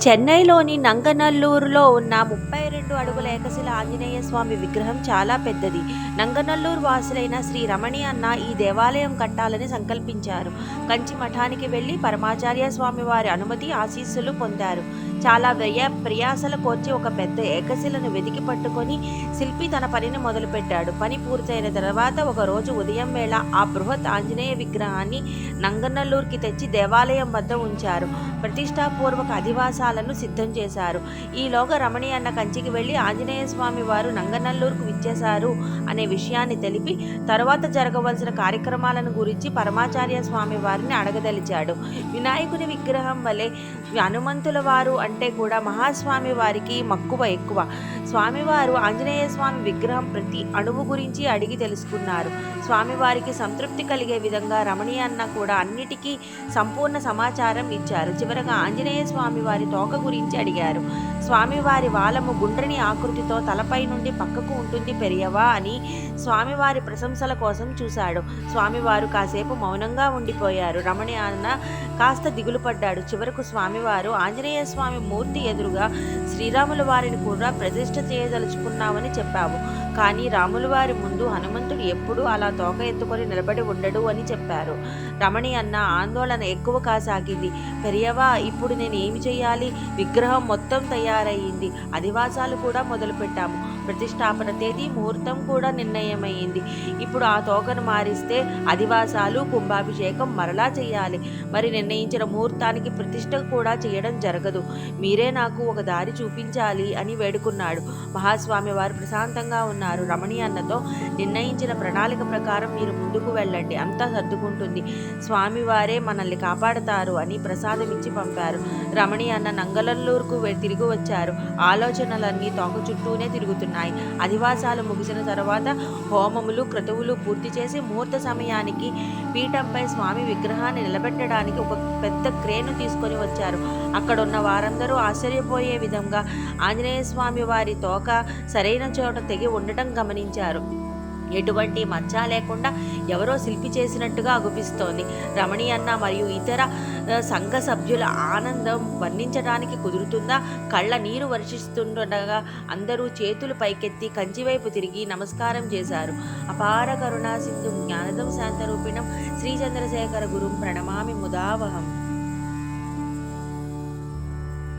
చెన్నైలోని నంగనల్లూరులో ఉన్న 32 అడుగుల ఏకశిల ఆంజనేయ స్వామి విగ్రహం చాలా పెద్దది. నంగనల్లూరు వాసులైన శ్రీ రమణి అన్న ఈ దేవాలయం కట్టాలని సంకల్పించారు. కంచి మఠానికి వెళ్లి పరమాచార్య స్వామి వారి అనుమతి, ఆశీస్సులు పొందారు. చాలా ప్రయాసలు కోర్చి ఒక పెద్ద ఏకశిలను వెతికి పట్టుకొని శిల్పి తన పనిని మొదలుపెట్టాడు. పని పూర్తయిన తర్వాత ఒక రోజు ఉదయం వేళ ఆ బృహత్ ఆంజనేయ విగ్రహాన్ని నంగనల్లూరుకి తెచ్చి దేవాలయం వద్ద ఉంచారు. ప్రతిష్టాపూర్వక అధివాసాలను సిద్ధం చేశారు. ఈలోగా రమణి అన్న కంచికి వెళ్లి ఆంజనేయ స్వామి వారు నంగనల్లూరుకు విచ్చేశారు అనే విషయాన్ని తెలిపి తరువాత జరగవలసిన కార్యక్రమాలను గురించి పరమాచార్య స్వామి వారిని అడగదలిచాడు. వినాయకుని విగ్రహం వలె హనుమంతుల వారు అంటే కూడా మహాస్వామి వారికి మక్కువ ఎక్కువ. స్వామివారు ఆంజనేయ స్వామి విగ్రహం ప్రతి అణువు గురించి అడిగి తెలుసుకున్నారు. స్వామివారికి సంతృప్తి కలిగే విధంగా రమణి అన్న కూడా అన్నిటికీ సంపూర్ణ సమాచారం ఇచ్చారు. చివరగా ఆంజనేయ స్వామి వారి తోక గురించి అడిగారు. స్వామివారి వాలము గుండ్రని ఆకృతితో తలపై నుండి పక్కకు ఉంటుంది పెరియవా అని స్వామివారి ప్రశంసల కోసం చూశాడు. స్వామివారు కాసేపు మౌనంగా ఉండిపోయారు. రమణి అన్న కాస్త దిగులు పడ్డాడు. చివరకు స్వామివారు ఆంజనేయ స్వామి మూర్తి ఎదురుగా శ్రీరాముల వారిని కూడా ప్రతిష్ఠ చేయదలుచుకున్నామని చెప్పావు. కానీ రాముల వారి ముందు హనుమంతుడు ఎప్పుడూ అలా తోక ఎత్తుకొని నిలబడి ఉండడు అని చెప్పారు. రమణి అన్న ఆందోళన ఎక్కువ కాసాగింది. పెరియవా, ఇప్పుడు నేను ఏమి చేయాలి? విగ్రహం మొత్తం తయారయ్యింది. అధివాసాలు కూడా మొదలుపెట్టాము. ప్రతిష్టాపన తేదీ, ముహూర్తం కూడా నిర్ణయమైంది. ఇప్పుడు ఆ తోకను మారిస్తే అధివాసాలు, కుంభాభిషేకం మరలా చేయాలి. మరి నిర్ణయించిన ముహూర్తానికి ప్రతిష్ఠ కూడా చేయడం జరగదు. మీరే నాకు ఒక దారి చూపించాలి అని వేడుకున్నాడు. మహాస్వామి వారు ప్రశాంతంగా ఉన్నారు. రమణి అన్నతో నిర్ణయించిన ప్రణాళిక ప్రకారం మీరు ముందుకు వెళ్ళండి, అంతా సర్దుకుంటుంది. స్వామివారే మనల్ని కాపాడతారు అని ప్రసాదం ఇచ్చి పంపారు. రమణి అన్న నంగనల్లూరుకు తిరిగి వచ్చారు. ఆలోచనలన్నీ తోక చుట్టూనే తిరుగుతున్నాయి. అధివాసాలు ముగిసిన తర్వాత హోమములు, క్రతువులు పూర్తి చేసి ముహూర్త సమయానికి పీఠంపై స్వామి విగ్రహాన్ని నిలబెట్టడానికి ఒక పెద్ద క్రేను తీసుకొని వచ్చారు. అక్కడున్న వారందరూ ఆశ్చర్యపోయే విధంగా ఆంజనేయ స్వామి వారి తోక సరైన చోట తెగి ఉండటం గమనించారు. ఎటువంటి మచ్చ లేకుండా ఎవరో శిల్పి చేసినట్టుగా అగుపిస్తోంది. రమణి అన్న మరియు ఇతర సంఘ సభ్యుల ఆనందం వర్ణించడానికి కుదురుతుందా? కళ్ళ నీరు వర్షిస్తుండగా అందరూ చేతులు పైకెత్తి కంచివైపు తిరిగి నమస్కారం చేశారు. అపార కరుణా సింధు జ్ఞానదం శాంతరూపిణం శ్రీ చంద్రశేఖర గురుం ప్రణమామి ముదావహం.